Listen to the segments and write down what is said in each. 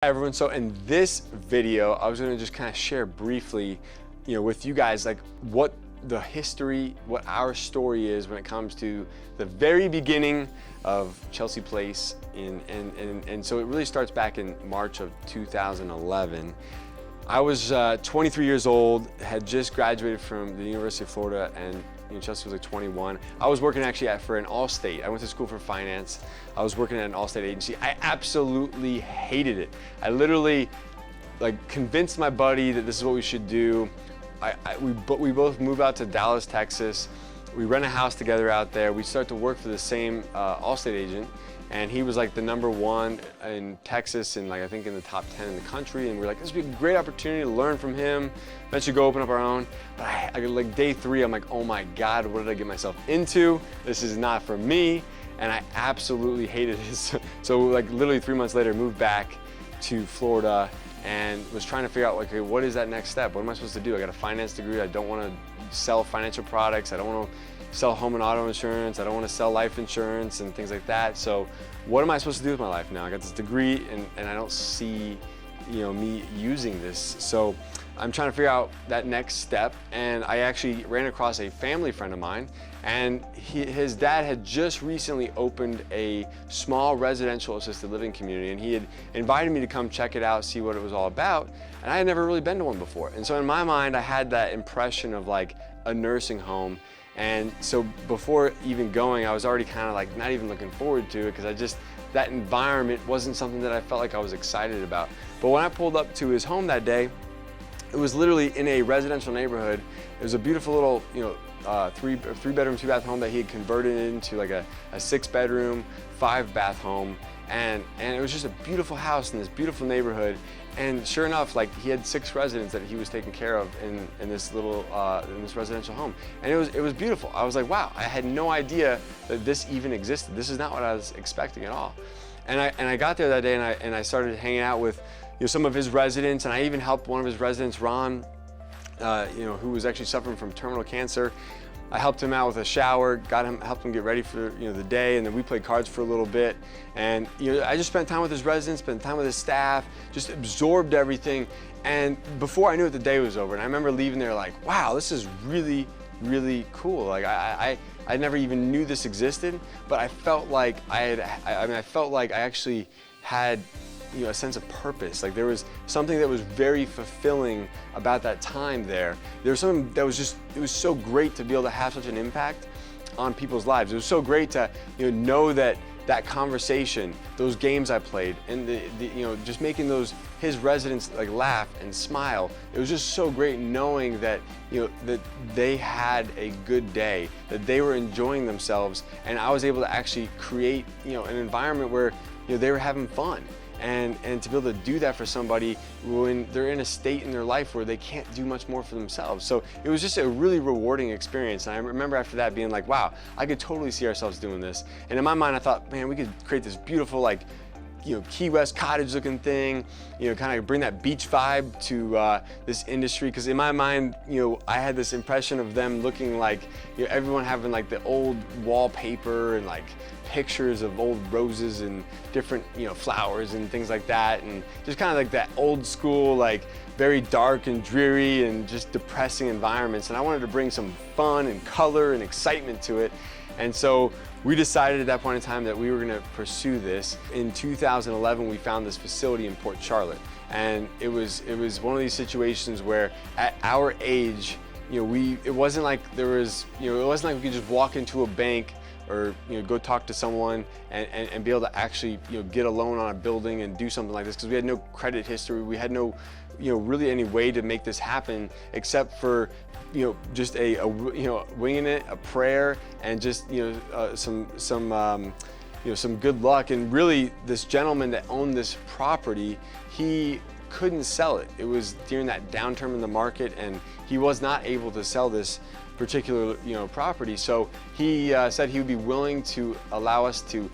Hi everyone, so in this video, I was gonna just kind of share briefly, with you guys, like what the history, what our story is when it comes to the very beginning of Chelsea Place. And so it really starts back in March of 2011. I was 23 years old, had just graduated from the University of Florida, and Chelsea was like 21. I was working actually for an Allstate. I went to school for finance. I was working at an Allstate agency. I absolutely hated it. I literally convinced my buddy that this is what we should do. We both moved out to Dallas, Texas. We rent a house together out there. We start to work for the same Allstate agent, and he was like the #1 in Texas and I think in the top 10 in the country. And we're like, this would be a great opportunity to learn from him. Eventually go open up our own. But like day 3, I'm like, oh my God, what did I get myself into? This is not for me. And I absolutely hated it. So literally 3 months later, moved back to Florida and was trying to figure out okay, what is that next step? What am I supposed to do? I got a finance degree. I don't want to sell financial products. I don't want to sell home and auto insurance. I don't want to sell life insurance and things like that. So what am I supposed to do with my life now? I got this degree and I don't see me using this. So I'm trying to figure out that next step, and I actually ran across a family friend of mine, and his dad had just recently opened a small residential assisted living community, and he had invited me to come check it out, see what it was all about, and I had never really been to one before. And so in my mind, I had that impression of like a nursing home. And so before even going, I was already kind of not even looking forward to it, because that environment wasn't something that I felt like I was excited about. But when I pulled up to his home that day, it was literally in a residential neighborhood. It was a beautiful little, three bedroom, 2-bath home that he had converted into like a 6-bedroom, 5-bath home. And it was just a beautiful house in this beautiful neighborhood. And sure enough, he had 6 residents that he was taking care of in this little in this residential home, and it was beautiful. I was like, wow, I had no idea that this even existed. This is not what I was expecting at all. And I got there that day, and I started hanging out with some of his residents, and I even helped one of his residents, Ron, who was actually suffering from terminal cancer. I helped him out with a shower, helped him get ready for the day, and then we played cards for a little bit. And I just spent time with his residents, spent time with his staff, just absorbed everything. And before I knew it, the day was over. And I remember leaving there like, wow, this is really, really cool. I never even knew this existed, but I felt like I felt like I actually had a sense of purpose. There was something that was very fulfilling about that time there. There was something that was it was so great to be able to have such an impact on people's lives. It was so great to know that conversation, those games I played, and just making his residents laugh and smile. It was just so great knowing that that they had a good day, that they were enjoying themselves, and I was able to actually create an environment where they were having fun. And to be able to do that for somebody when they're in a state in their life where they can't do much more for themselves. So it was just a really rewarding experience. And I remember after that being like, wow, I could totally see ourselves doing this. And in my mind, I thought, man, we could create this beautiful Key West cottage looking thing, kind of bring that beach vibe to this industry. Because in my mind, I had this impression of them looking like, everyone having the old wallpaper and pictures of old roses and different, flowers and things like that. And just kind of that old school, very dark and dreary and just depressing environments. And I wanted to bring some fun and color and excitement to it. And so we decided at that point in time that we were going to pursue this. In 2011, we found this facility in Port Charlotte, and it was one of these situations where at our age, it wasn't like there was, it wasn't like we could just walk into a bank or go talk to someone and be able to actually get a loan on a building and do something like this, because we had no credit history. We had no really any way to make this happen except for just winging it, a prayer, and just some good luck. And really, this gentleman that owned this property, he couldn't sell it. It was during that downturn in the market, and he was not able to sell this particular property. So he said he would be willing to allow us to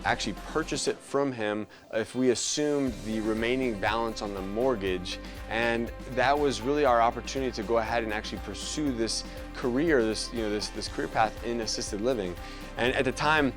actually purchase it from him if we assumed the remaining balance on the mortgage. And that was really our opportunity to go ahead and actually pursue this career, this career path in assisted living. And at the time,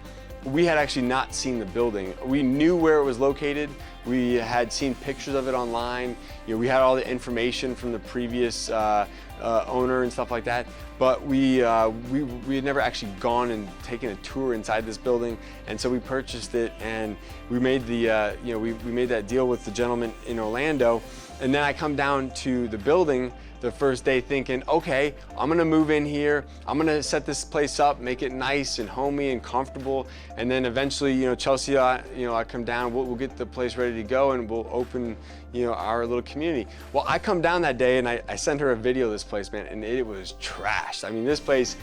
we had actually not seen the building. We knew where it was located, We had seen pictures of it online. We had all the information from the previous owner and stuff like that, but we had never actually gone and taken a tour inside this building, and so we purchased it, and we made the we made that deal with the gentleman in Orlando, and then I come down to the building the first day thinking, okay, I'm gonna move in here, I'm gonna set this place up, make it nice and homey and comfortable, and then eventually, Chelsea, I come down, we'll get the place ready to go, and we'll open, our little community. Well, I come down that day and I sent her a video of this place, man, and it was trashed. I mean, this place,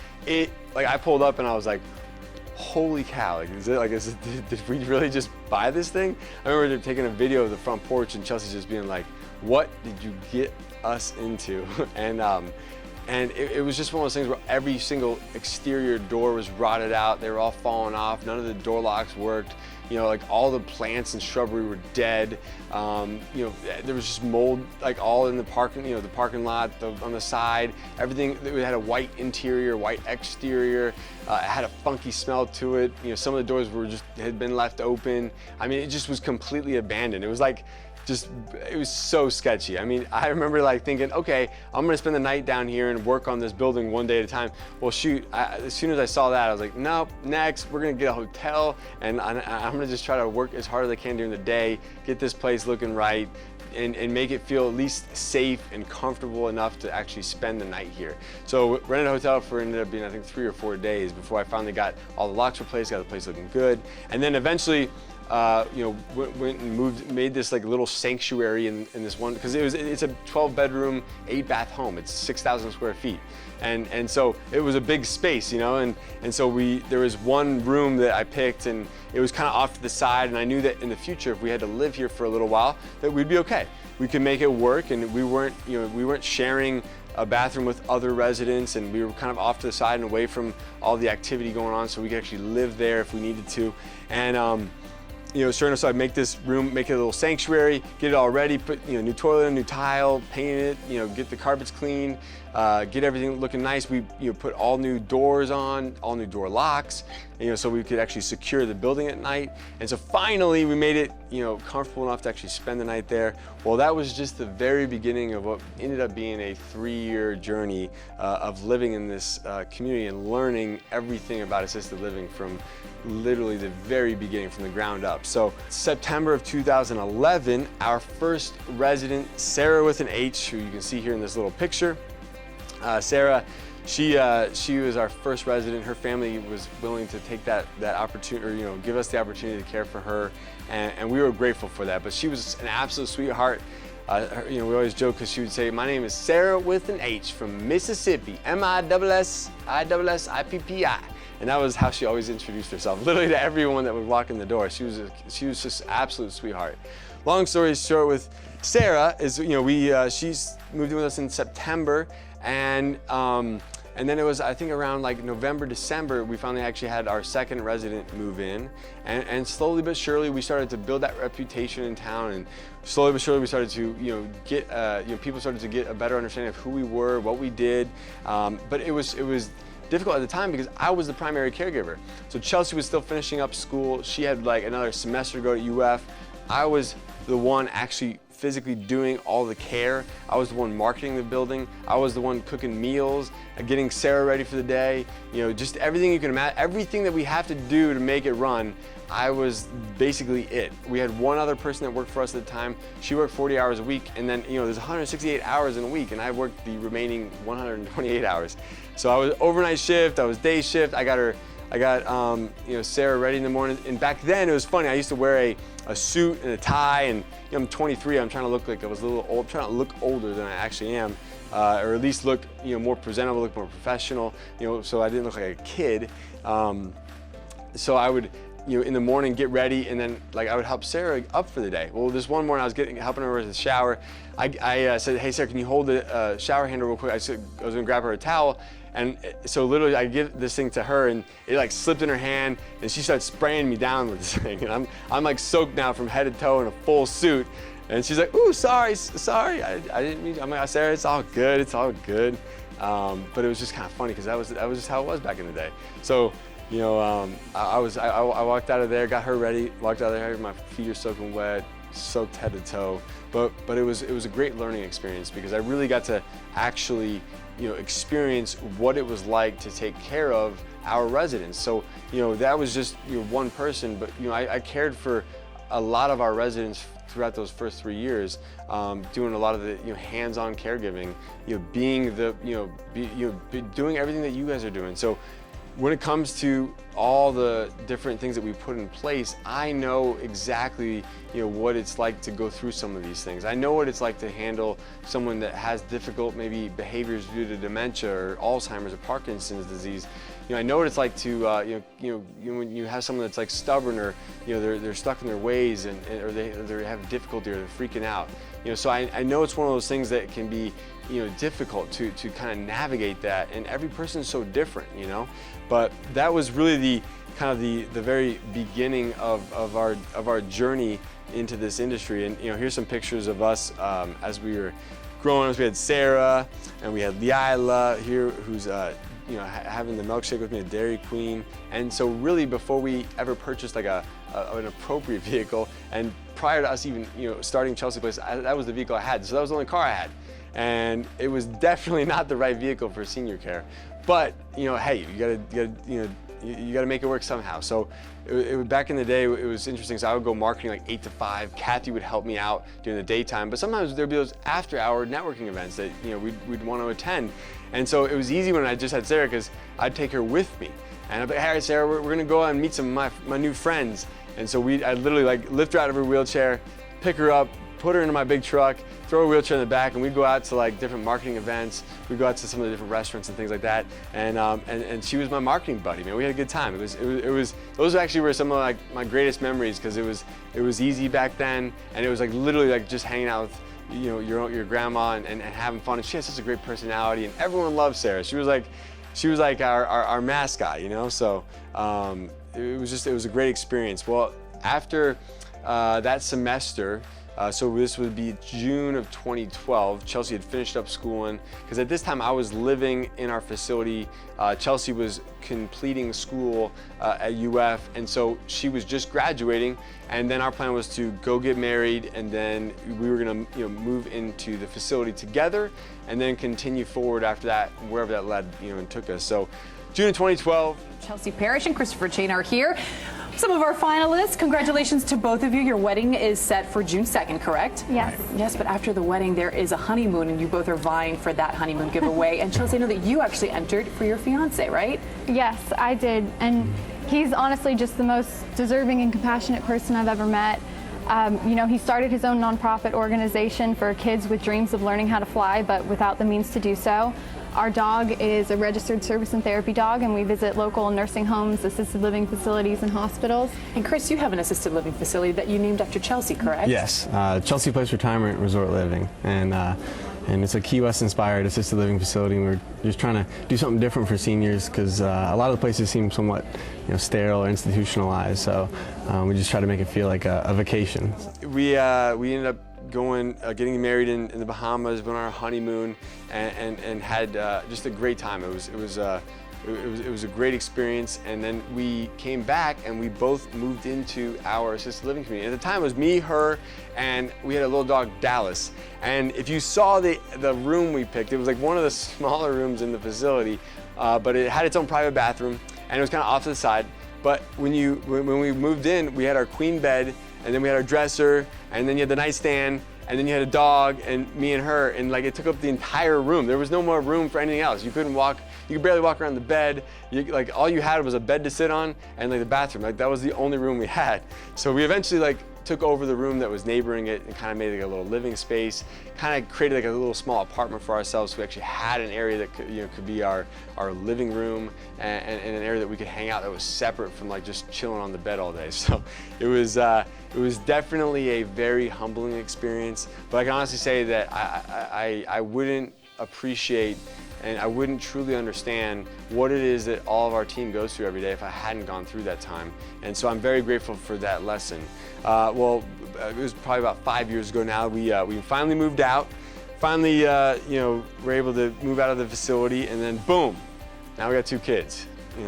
I pulled up and I was like, holy cow, did we really just buy this thing? I remember taking a video of the front porch and Chelsea just being like, what did you get us into? And it was just one of those things where every single exterior door was rotted out. They were all falling off. None of the door locks worked. All the plants and shrubbery were dead. There was just mold all in the parking, the parking lot, on the side. Everything, it had a white interior, white exterior. It had a funky smell to it. Some of the doors had been left open. I mean, it just was completely abandoned. It was it was so sketchy. I mean, I remember thinking, okay, I'm gonna spend the night down here and work on this building one day at a time. Well, shoot, as soon as I saw that, I was like, nope, next, we're gonna get a hotel, and I'm gonna just try to work as hard as I can during the day, get this place looking right, and make it feel at least safe and comfortable enough to actually spend the night here. So rented a hotel for ended up being, I think, 3 or 4 days before I finally got all the locks replaced, got the place looking good, and then eventually, went and made this little sanctuary in this one, because it's a 12-bedroom, 8-bath home. It's 6,000 square feet, and so it was a big space, and so there was one room that I picked, and it was kind of off to the side, and I knew that in the future, if we had to live here for a little while, that we'd be okay. We could make it work, and we weren't sharing a bathroom with other residents, and we were kind of off to the side and away from all the activity going on, so we could actually live there if we needed to, and sure enough, so I'd make this room, make it a little sanctuary, get it all ready, put new toilet, new tile, paint it, get the carpets clean, get everything looking nice. We put all new doors on, all new door locks, so we could actually secure the building at night. And so finally we made it comfortable enough to actually spend the night there. Well, that was just the very beginning of what ended up being a 3-year journey of living in this community and learning everything about assisted living from literally the very beginning, from the ground up. So September of 2011, our first resident, Sarah with an H, who you can see here in this little picture. Sarah, she was our first resident. Her family was willing to take that opportunity, or give us the opportunity to care for her, and we were grateful for that. But she was an absolute sweetheart. We always joke because she would say, "My name is Sarah with an H from Mississippi, MISSIPPI." And that was how she always introduced herself, literally to everyone that would walk in the door. She was just an absolute sweetheart. Long story short with Sarah is, she's moved in with us in September, and then it was, I think, around November, December, we finally actually had our second resident move in, and slowly but surely we started to build that reputation in town, and slowly but surely we started to get people started to get a better understanding of who we were, what we did, but it was difficult at the time because I was the primary caregiver. So Chelsea was still finishing up school. She had another semester to go at UF. I was the one actually physically doing all the care. I was the one marketing the building. I was the one cooking meals, getting Sarah ready for the day. Just everything you can imagine, everything that we have to do to make it run, I was basically it. We had one other person that worked for us at the time. She worked 40 hours a week, and then there's 168 hours in a week, and I worked the remaining 128 hours. So I was overnight shift, I was day shift. I got Sarah ready in the morning, and back then it was funny. I used to wear a suit and a tie, and I'm 23. I'm trying to look like I was a little old, trying to look older than I actually am, or at least look more presentable, look more professional, so I didn't look like a kid. So I would in the morning get ready, and then I would help Sarah up for the day. Well, this one morning I was helping her with the shower. I said, "Hey Sarah, can you hold the shower handle real quick?" I was gonna grab her a towel. And so literally I give this thing to her, and it slipped in her hand, and she started spraying me down with this thing. And I'm soaked now from head to toe in a full suit. And she's like, "Ooh, sorry, I didn't mean." I'm like, "Sarah, it's all good, it's all good." But it was just kind of funny because that was just how it was back in the day. So I walked out of there, got her ready, walked out of there, my feet are soaking wet, soaked head to toe. But it was a great learning experience because I really got to actually, experience what it was like to take care of our residents. So, that was just one person, but I cared for a lot of our residents throughout those first 3 years, doing a lot of the hands-on caregiving, being the doing everything that you guys are doing. So when it comes to all the different things that we put in place, I know exactly what it's like to go through some of these things. I know what it's like to handle someone that has difficult maybe behaviors due to dementia or Alzheimer's or Parkinson's disease. I know what it's like to when you have someone that's like stubborn or they're stuck in their ways or they have difficulty or they're freaking out. So I know it's one of those things that can be difficult to kind of navigate that, and every person is so different, But that was really the very beginning of our journey into this industry. And here's some pictures of us as we were growing up. We had Sarah and we had Lila here, who's having the milkshake with me, a Dairy Queen. And so really before we ever purchased like an appropriate vehicle, and prior to us even starting Chelsea Place, that was the vehicle I had. So that was the only car I had. And it was definitely not the right vehicle for senior care. But hey, you gotta make it work somehow. So back in the day, it was interesting. So I would go marketing like 8 to 5. Kathy would help me out during the daytime, but sometimes there'd be those after-hour networking events that we'd want to attend. And so it was easy when I just had Sarah because I'd take her with me, and I'd be like, "Hey, Sarah, we're gonna go out and meet some of my new friends." And so I'd literally like lift her out of her wheelchair, pick her up, put her into my big truck, throw a wheelchair in the back, and we'd go out to like different marketing events. We'd go out to some of the different restaurants and things like that. And she was my marketing buddy, man. We had a good time. Those actually were some of like my greatest memories because it was easy back then, and it was like literally like just hanging out with your grandma and having fun. And she had such a great personality, and everyone loved Sarah. She was like our mascot, So it was a great experience. Well, after that semester. So this would be June of 2012. Chelsea had finished up schooling, because at this time I was living in our facility. Chelsea was completing school at UF, and so she was just graduating, and then our plan was to go get married, and then we were gonna move into the facility together, and then continue forward after that, wherever that led and took us. So June of 2012. Chelsea Parrish and Christopher Chain are here. Some of our finalists, congratulations to both of you. Your wedding is set for June 2nd, correct? Yes. Yes, but after the wedding, there is a honeymoon, and you both are vying for that honeymoon giveaway. And Chelsea, I know that you actually entered for your fiance, right? Yes, I did. And he's honestly just the most deserving and compassionate person I've ever met. He started his own nonprofit organization for kids with dreams of learning how to fly, but without the means to do so. Our dog is a registered service and therapy dog, and we visit local nursing homes, assisted living facilities, and hospitals. And Chris, you have an assisted living facility that you named after Chelsea, correct? Yes, Chelsea Place Retirement Resort Living, and it's a Key West inspired assisted living facility. And we're just trying to do something different for seniors because a lot of the places seem somewhat sterile or institutionalized. So we just try to make it feel like a vacation. We ended up getting married in the Bahamas, went on our honeymoon, and had just a great time. It was a great experience. And then we came back and we both moved into our assisted living community. At the time it was me, her, and we had a little dog, Dallas. And if you saw the room we picked, it was like one of the smaller rooms in the facility, but it had its own private bathroom, and it was kind of off to the side. But when we moved in, we had our queen bed, and then we had our dresser, and then you had the nightstand, and then you had a dog and me and her, and like it took up the entire room. There was no more room for anything else. You could barely walk around the bed. All you had was a bed to sit on and like the bathroom. Like that was the only room we had. So we eventually took over the room that was neighboring it and kind of made like a little living space, kind of created like a little small apartment for ourselves. So we actually had an area that could be our living room and an area that we could hang out that was separate from like just chilling on the bed all day. So it was definitely a very humbling experience, but I can honestly say that I wouldn't appreciate and I wouldn't truly understand what it is that all of our team goes through every day if I hadn't gone through that time. And so I'm very grateful for that lesson. Well, it was probably about 5 years ago now. We finally moved out. Finally, were able to move out of the facility, and then boom, now we got 2 kids.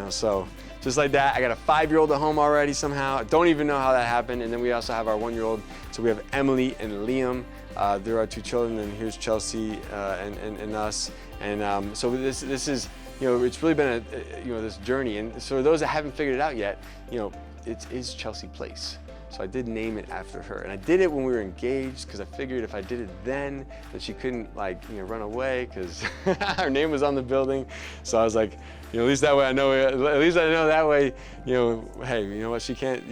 So just like that. I got a 5-year-old at home already somehow. I don't even know how that happened. And then we also have our 1-year-old. So we have Emily and Liam. They're our 2 children, and here's Chelsea and us. And so this is, you know, it's really been this journey. And so those that haven't figured it out yet, you know, it is Chelsea Place. So I did name it after her, and I did it when we were engaged because I figured if I did it then, that she couldn't run away because her name was on the building. So I was like, you know, at least that way I know. At least I know that way. You know, hey, you know what? She can't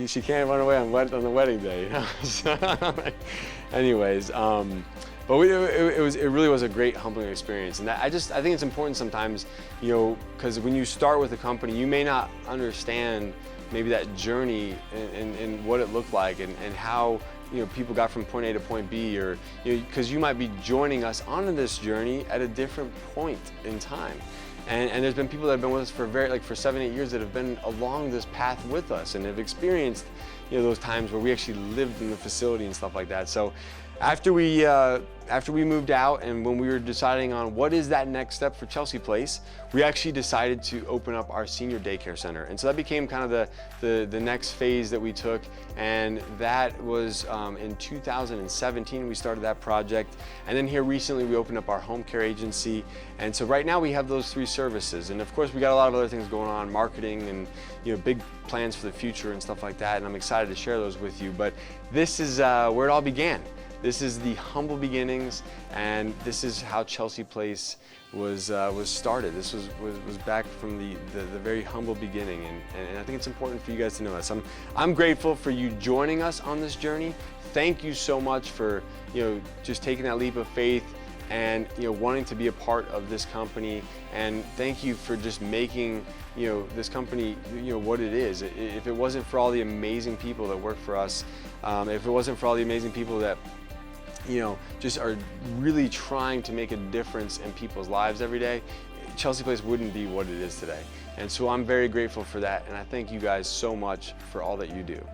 run away on the wedding day. You know? So, anyways, but it really was a great humbling experience, and I think it's important sometimes, you know, because when you start with a company, you may not understand maybe that journey and what it looked like and how, you know, people got from point A to point B, or, you know, because you might be joining us on this journey at a different point in time. And there's been people that have been with us for for 7-8 years that have been along this path with us and have experienced, you know, those times where we actually lived in the facility and stuff like that. So after we moved out and when we were deciding on what is that next step for Chelsea Place, we actually decided to open up our senior daycare center. And so that became kind of the next phase that we took. And that was in 2017, we started that project. And then here recently, we opened up our home care agency. And so right now we have those 3 services. And of course, we got a lot of other things going on, marketing and, you know, big plans for the future and stuff like that. And I'm excited to share those with you. But this is where it all began. This is the humble beginnings, and this is how Chelsea Place was started. This was back from the very humble beginning, and I think it's important for you guys to know this. I'm grateful for you joining us on this journey. Thank you so much for, you know, just taking that leap of faith and, you know, wanting to be a part of this company, and thank you for just making, you know, this company, you know, what it is. If it wasn't for all the amazing people that work for us, if it wasn't for all the amazing people that, you know, just are really trying to make a difference in people's lives every day, Chelsea Place wouldn't be what it is today. And so I'm very grateful for that, and I thank you guys so much for all that you do.